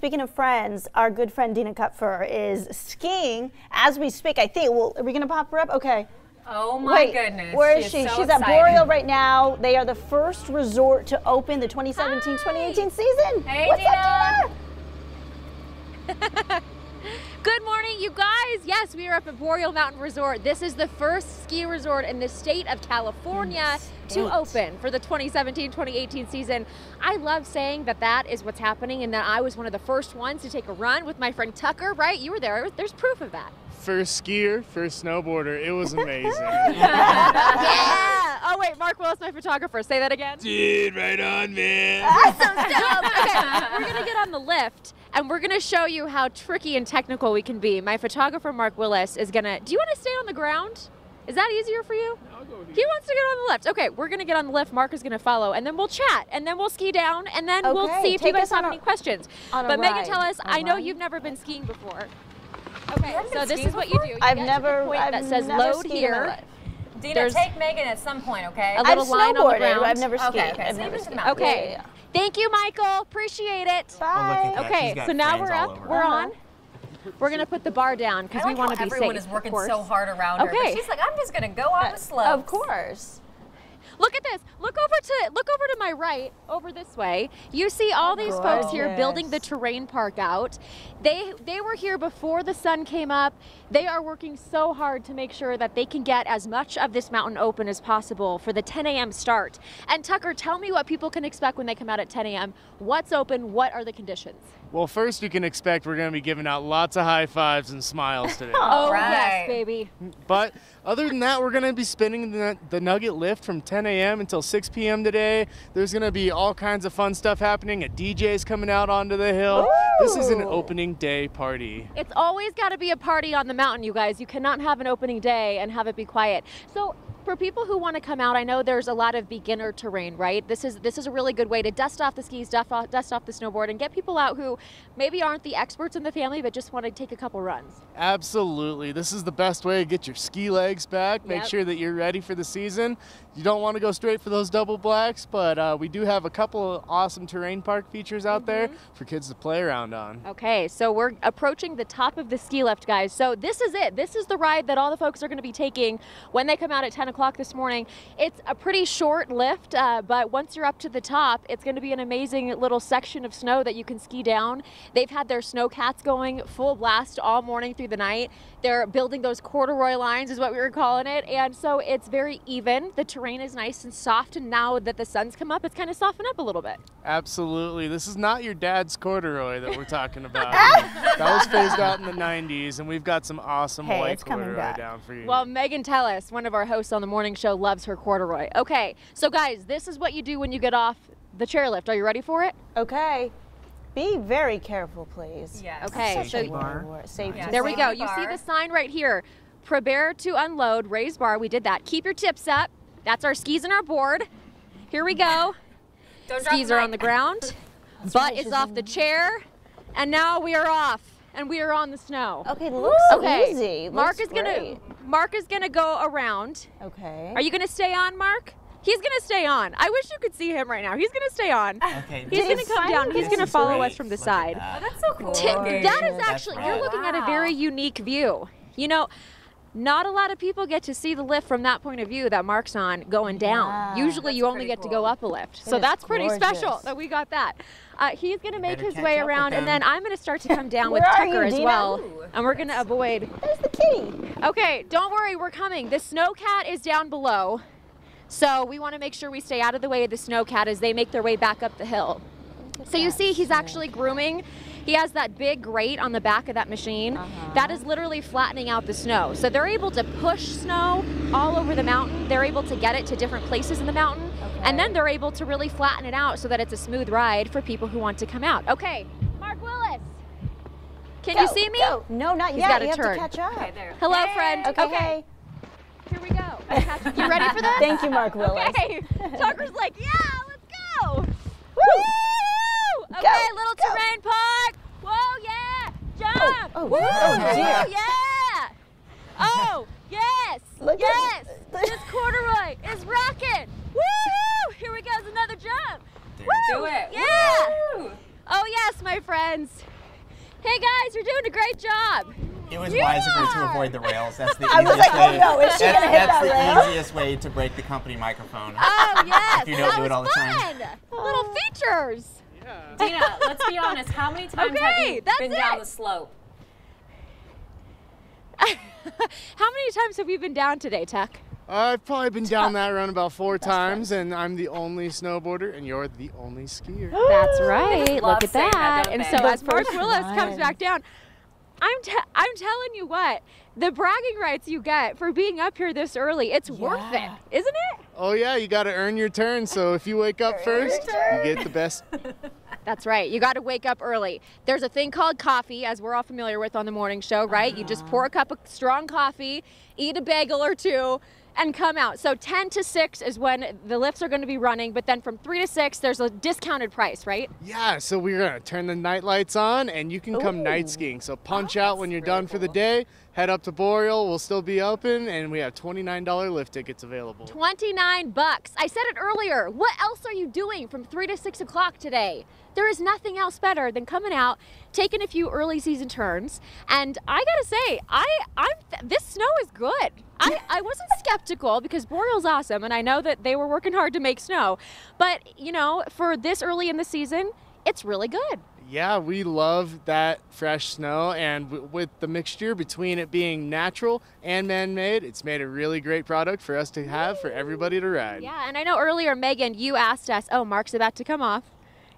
speaking of friends, our good friend Dina Kupfer is skiing as we speak. I think. Well, are we going to pop her up? Okay. Oh my goodness. Where is she? So She's excited. at Boreal right now. They are the first resort to open the 2017-2018 season. Hey, What's Dina. up, Good morning, you guys. Yes, we are up at Boreal Mountain Resort. This is the first ski resort in the state of California to open for the 2017-2018 season. I love saying that that is what's happening and that I was one of the first ones to take a run with my friend Tucker, right? You were there. There's proof of that. First skier, first snowboarder. It was amazing. Yeah. Oh, wait, Mark Willis, my photographer. Say that again. Dude, right on, man. So stoked. Okay, we're going to get on the lift. And we're going to show you how tricky and technical we can be. My photographer, Mark Willis, is going to... Do you want to stay on the ground? Is that easier for you? I'll go here. He wants to get on the lift. Okay, we're going to get on the lift. Mark is going to follow. And then we'll chat. And then we'll ski down. And then we'll see if you guys have any questions. But Megan, tell us, I know you've never been skiing before. Okay, so this is what you do. I've never... that says load here. Dina, take Megan at some point, okay? A little line on the ground. I've never skied. Okay, I've never skied. Okay. Thank you, Michael. Appreciate it. Bye. Okay, so now we're up. We're on. We're going to put the bar down because we want to be safe. Everyone is working so hard around her. Okay. But she's like, I'm just going to go on the slopes. Of course. Look at this. Look over to my right, over this way. You see all these folks here building the terrain park out. They were here before the sun came up. They are working so hard to make sure that they can get as much of this mountain open as possible for the 10 a.m. start. And Tucker, tell me what people can expect when they come out at 10 a.m. What's open? What are the conditions? Well, first you can expect we're going to be giving out lots of high fives and smiles today. Oh, right. yes, baby. But other than that, we're going to be spinning the Nugget lift from 10 a.m. until 6 p.m. today. There's going to be all kinds of fun stuff happening. A DJ's coming out onto the hill. Ooh. This is an opening day party. It's always got to be a party on the mountain, you guys. You cannot have an opening day and have it be quiet. So for people who want to come out, I know there's a lot of beginner terrain, right? This is a really good way to dust off the skis, dust off the snowboard, and get people out who maybe aren't the experts in the family, but just want to take a couple runs. Absolutely. This is the best way to get your ski legs back, make sure that you're ready for the season. You don't want to go straight for those double blacks, but we do have a couple of awesome terrain park features out there for kids to play around on. Okay, so we're approaching the top of the ski lift, guys. So this is it. This is the ride that all the folks are going to be taking when they come out at 10 o'clock this morning. It's a pretty short lift, but once you're up to the top, it's going to be an amazing little section of snow that you can ski down. They've had their snow cats going full blast all morning through the night. They're building those corduroy lines is what we were calling it, and so it's very even. The terrain is nice and soft, and now that the sun's come up, it's kind of softened up a little bit. Absolutely. This is not your dad's corduroy that we're talking about. That was phased out in the 90s, and we've got some awesome white corduroy down for you. Well, Megan Tellis, one of our hosts on the morning show, loves her corduroy. Okay, so guys, this is what you do when you get off the chairlift. Are you ready for it? Okay. Be very careful, please. Yes. Okay, so safety. there we go. You see the sign right here. Prepare to unload, raise bar. We did that. Keep your tips up. That's our skis and our board. Here we go. Skis are on the ground. Butt is off the chair. And now we are off. And we are on the snow. Okay, it looks easy. Mark is gonna go around. Okay. Are you gonna stay on, Mark? He's gonna stay on. I wish you could see him right now. He's gonna stay on. Okay. He's gonna come down. He's gonna follow us from the side. Oh, that's so cool. That is actually, you're looking at a very unique view. You know, not a lot of people get to see the lift from that point of view that Mark's on going down. Usually you only get to go up a lift. So that's pretty special that we got that. He's going to make his way around, and then I'm going to start to come down with Tucker as well. And we're going to avoid. There's the kitty. Okay, don't worry, we're coming. The snowcat is down below. So we want to make sure we stay out of the way of the snowcat as they make their way back up the hill. So you see he's actually grooming. He has that big grate on the back of that machine. That is literally flattening out the snow. So they're able to push snow all over the mountain. They're able to get it to different places in the mountain. And then they're able to really flatten it out so that it's a smooth ride for people who want to come out. Okay, Mark Willis. Can you see me? Go. No, not yet. Gotta You turn. have to catch up. Okay, there. Hello, friend. Okay. Here we go. You ready for this? Thank you, Mark Willis. Okay. Tucker's like, yeah, let's go. Woo! Woo! Okay, little terrain park. Whoa, yeah. Jump. Oh, Woo! oh dear. Yeah. Oh, yes. Yes. This corduroy is rocking. Woo! Here we go. Another jump. Do it. Yeah. Woo! Oh, yes, my friends. Hey guys, you're doing a great job. It was wiser to avoid the rails. That's the I was easiest like, way. oh no, is she gonna hit that That's rail? the easiest way to break the company microphone. Oh yes, If you don't that do it was all the time. fun. Little features. Dina, let's be honest. How many times have Okay, you that's been down it. the slope? How many times have you been down today, Tuck? I've probably been down that run about 4 times, and I'm the only snowboarder, and you're the only skier. That's right. Love Look at saying that, that. don't And they? so The as Mark first Willis comes one. back down, I'm telling you what, the bragging rights you get for being up here this early, it's worth it, isn't it? Oh yeah, you got to earn your turn. So if you wake up first, you get the best. That's right. You got to wake up early. There's a thing called coffee, as we're all familiar with on the morning show, right? You just pour a cup of strong coffee, eat a bagel or two, and come out. So 10 to 6 is when the lifts are going to be running, but then from 3 to 6, there's a discounted price, right? Yeah, so we're gonna turn the night lights on, and you can come night skiing. So punch out when you're done for the day. Head up to Boreal. We'll still be open, and we have $29 lift tickets available. 29 bucks. I said it earlier. What else are you doing from 3 to 6 o'clock today? There is nothing else better than coming out, taking a few early season turns, and I gotta say, this snow is good. I wasn't skeptical because Boreal's awesome, and I know that they were working hard to make snow, but you know, for this early in the season, it's really good. Yeah, we love that fresh snow, and with the mixture between it being natural and man-made, it's made a really great product for us to have for everybody to ride. Yeah, and I know earlier, Megan, you asked us, oh, Mark's about to come off.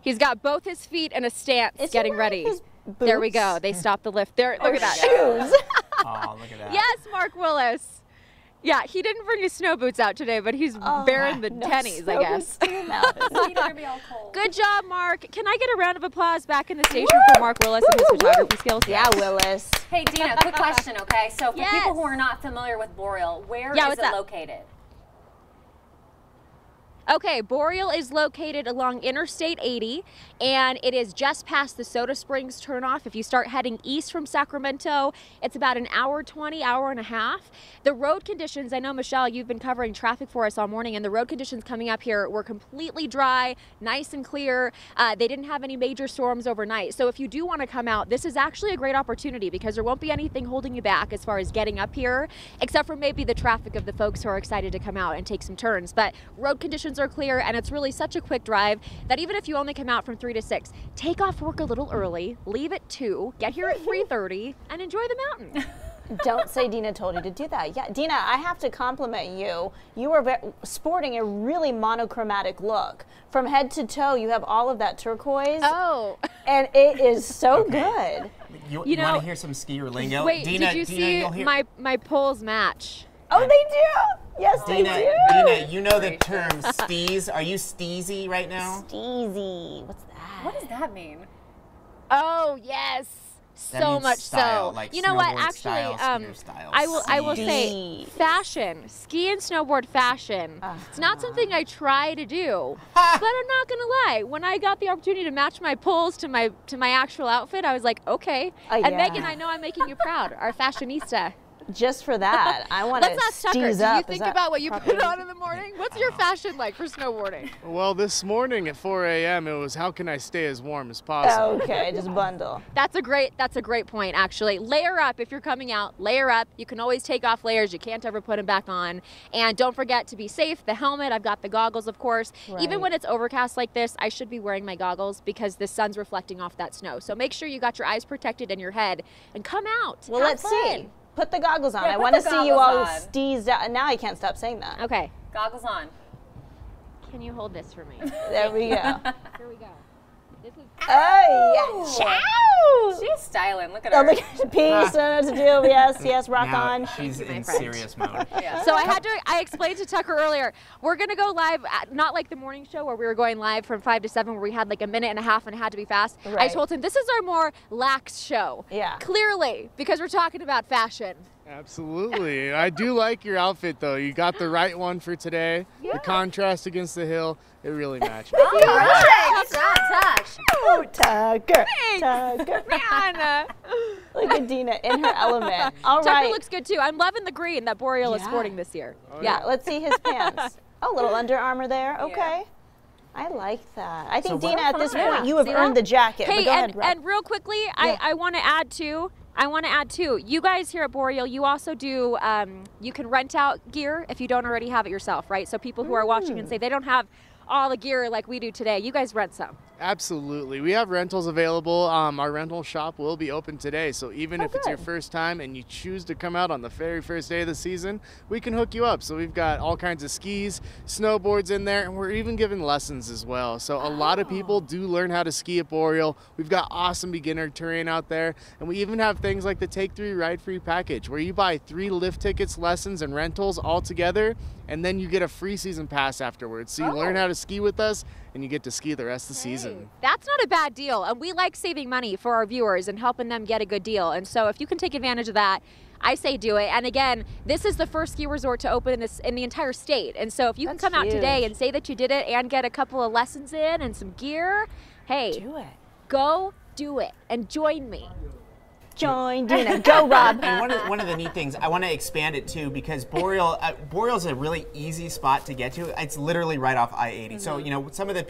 He's got both his feet in a stance, Is he getting wearing ready. his There we boots? go. They stopped the lift. There, look at that. Shoes. Oh, look at that. Yes, Mark Willis. Yeah, he didn't bring his snow boots out today, but he's bearing the tennies, I guess. You're gonna be all cold. Good job, Mark. Can I get a round of applause back in the station for Mark Willis and his photography skills? Yeah, Willis. Hey, Dina, quick question, okay? So for Yes. people who are not familiar with Boreal, where Yeah, is what's it up? located? Okay, Boreal is located along Interstate 80, and it is just past the Soda Springs turnoff. If you start heading east from Sacramento, it's about an hour 20, hour and a half. The road conditions, I know, Michelle, you've been covering traffic for us all morning, and the road conditions coming up here were completely dry, nice and clear. They didn't have any major storms overnight. So if you do want to come out, this is actually a great opportunity because there won't be anything holding you back as far as getting up here, except for maybe the traffic of the folks who are excited to come out and take some turns. But road conditions are clear, and it's really such a quick drive that even if you only come out from 3 to 6, take off work a little early, leave at 2, get here at 3:30, and enjoy the mountain. Don't say Dina told you to do that. Yeah, Dina, I have to compliment you. You are sporting a really monochromatic look. From head to toe, you have all of that turquoise, Oh, and it is so good. You You know- want to hear some skier lingo? wait, Dina, did you Dina, see you'll hear, my poles match? Oh, they do. Yes, Dina, they do. Dina, you know the term steez. Are you steezy right now? Steezy. What's that? What does that mean? Oh, yes. That So means much style, so. like you know what? snowboard Actually, style, skier style. I will say Steez. fashion, ski and snowboard fashion. It's not something I try to do, but I'm not gonna lie. When I got the opportunity to match my poles to my actual outfit, I was like, okay. And yeah. Megan, I know I'm making you proud, our fashionista. Just for that, I want to Let's ask Tucker. steeze Do you up. Is think that about what you proper? put on in the morning? What's your fashion like for snowboarding? Well, this morning at 4 a.m. it was how can I stay as warm as possible. Okay, just bundle. That's a great point, actually. Layer up if you're coming out. Layer up. You can always take off layers. You can't ever put them back on. And don't forget to be safe. The helmet. I've got the goggles, of course. Even Right. when it's overcast like this, I should be wearing my goggles because the sun's reflecting off that snow. So make sure you got your eyes protected and your head, and come out. Well, Have let's fun. see. Put the goggles on. Yeah, I put want to the see you all goggles on. steezed out. And now I can't stop saying that. Okay. Goggles on. Can you hold this for me? There we go. Here we go. This is. Oh, yeah. Ciao! She's styling. Look at Oh, her. look at peace. Don't know what to do. Yes, yes, rock now on. she's in friend. serious mode. Yeah. So I explained to Tucker earlier, we're gonna go live, not like the morning show where we were going live from 5 to 7 where we had like a minute and a half and it had to be fast. I Right. told him this is our more lax show. Yeah. Clearly, because we're talking about fashion. Absolutely. I do like your outfit though. You got the right one for today. The contrast against the hill, it really matches. All right. Good job, Tuck. Oh, Tucker. Thanks. Tucker. Man, Look at Dina in her element. All Tucker right. looks good too. I'm loving the green that Boreal is Yeah. sporting this year. Yeah, let's see his pants. Oh, little Under Armour there. Okay. I like that. I think, So Dina, at this fun. point, you have See earned that? the jacket. Hey, but go ahead, Rob. and real quickly, I want to add too. You guys here at Boreal, you also do, you can rent out gear if you don't already have it yourself, right? So people who are watching and say they don't have all the gear like we do today, you guys rent some. Absolutely. We have rentals available. Our rental shop will be open today. So even if it's your first time and you choose to come out on the very first day of the season, we can hook you up. So we've got all kinds of skis, snowboards in there, and we're even giving lessons as well. So a lot of people do learn how to ski at Boreal. We've got awesome beginner terrain out there. And we even have things like the Take 3 Ride Free package, where you buy 3 lift tickets, lessons, and rentals all together, and then you get a free season pass afterwards. So you learn how to ski with us, and you get to ski the rest of the season. That's not a bad deal, and we like saving money for our viewers and helping them get a good deal. And so if you can take advantage of that, I say do it. And again, this is the first ski resort to open in the entire state. And so if you can come out today and say that you did it and get a couple of lessons in and some gear, hey, Do it. go do it and join me. Join Dina. Go, Rob. And one of the neat things, I want to expand it too, because Boreal's a really easy spot to get to. It's literally right off I-80. So you know, some of the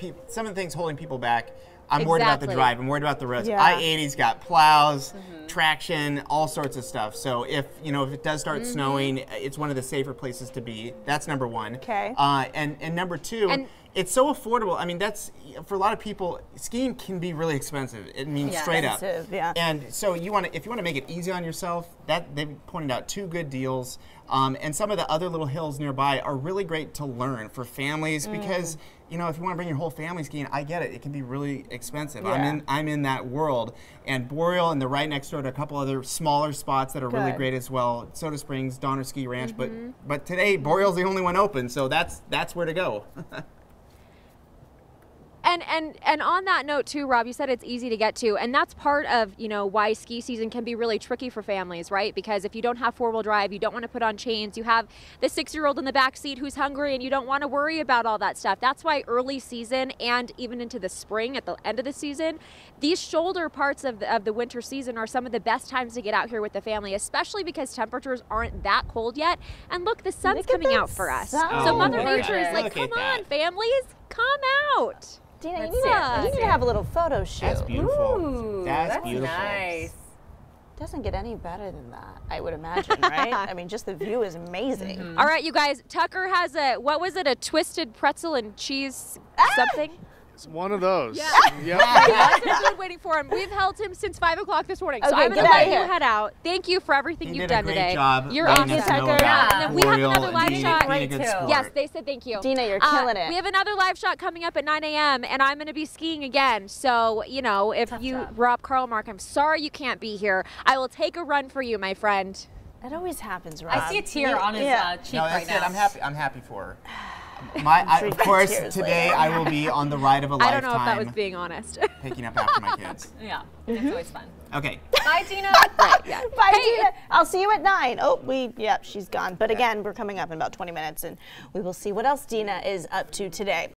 things holding people back. I'm worried about the drive. I'm worried about the roads. Yeah. I-80's got plows, traction, all sorts of stuff. So if it does start snowing, it's one of the safer places to be. That's number one. Okay. And number two. It's so affordable. I mean, that's for a lot of people. Skiing can be really expensive. It means straight up. Yeah. And so if you want to make it easy on yourself, they've pointed out 2 good deals. And some of the other little hills nearby are really great to learn for families because if you want to bring your whole family skiing, I get it. It can be really expensive. Yeah. I'm in that world. And Boreal and they're right next door to a couple other smaller spots that are really great as well. Soda Springs, Donner Ski Ranch. But today Boreal's the only one open, so that's where to go. And on that note too, Rob, you said it's easy to get to, and that's part of why ski season can be really tricky for families, right? Because if you don't have 4-wheel drive, you don't want to put on chains, you have the 6-year-old in the back seat who's hungry, and you don't want to worry about all that stuff. That's why early season and even into the spring, at the end of the season, these shoulder parts of the winter season are some of the best times to get out here with the family, especially because temperatures aren't that cold yet. And look, the sun's coming out for us. So Mother Nature is like, come on, families, come out. Dina, you need to have a little photo shoot. That's beautiful. Ooh, that's beautiful. Nice. Doesn't get any better than that, I would imagine, right? I mean, just the view is amazing. All right, you guys, Tucker has a twisted pretzel and cheese something? It's one of those. Yeah. Yep. That's a good waiting for him. We've held him since 5 o'clock this morning, so Okay, I'm going get to out let of you here. head out. Thank you for everything You you've did a done great today. job You're letting awesome, us know Tucker. about And then we have Boreal another and live being shot. a good too. sport. Yes, they said thank you. Dina, you're killing it. We have another live shot coming up at 9 a.m. and I'm going to be skiing again. So, if Rob Karlmark, I'm sorry you can't be here. I will take a run for you, my friend. It always happens, Rob. I see a tear on his cheek No, right that's it. now. I'm happy for her. Of course, Tears today later. I will be on the ride of a lifetime. I don't know if that was being honest. Picking up after my kids. Yeah, it's always fun. Okay. Bye, Dina. Yeah. Bye, Dina. I'll see you at 9. Oh, she's gone. But again, we're coming up in about 20 minutes, and we will see what else Dina is up to today.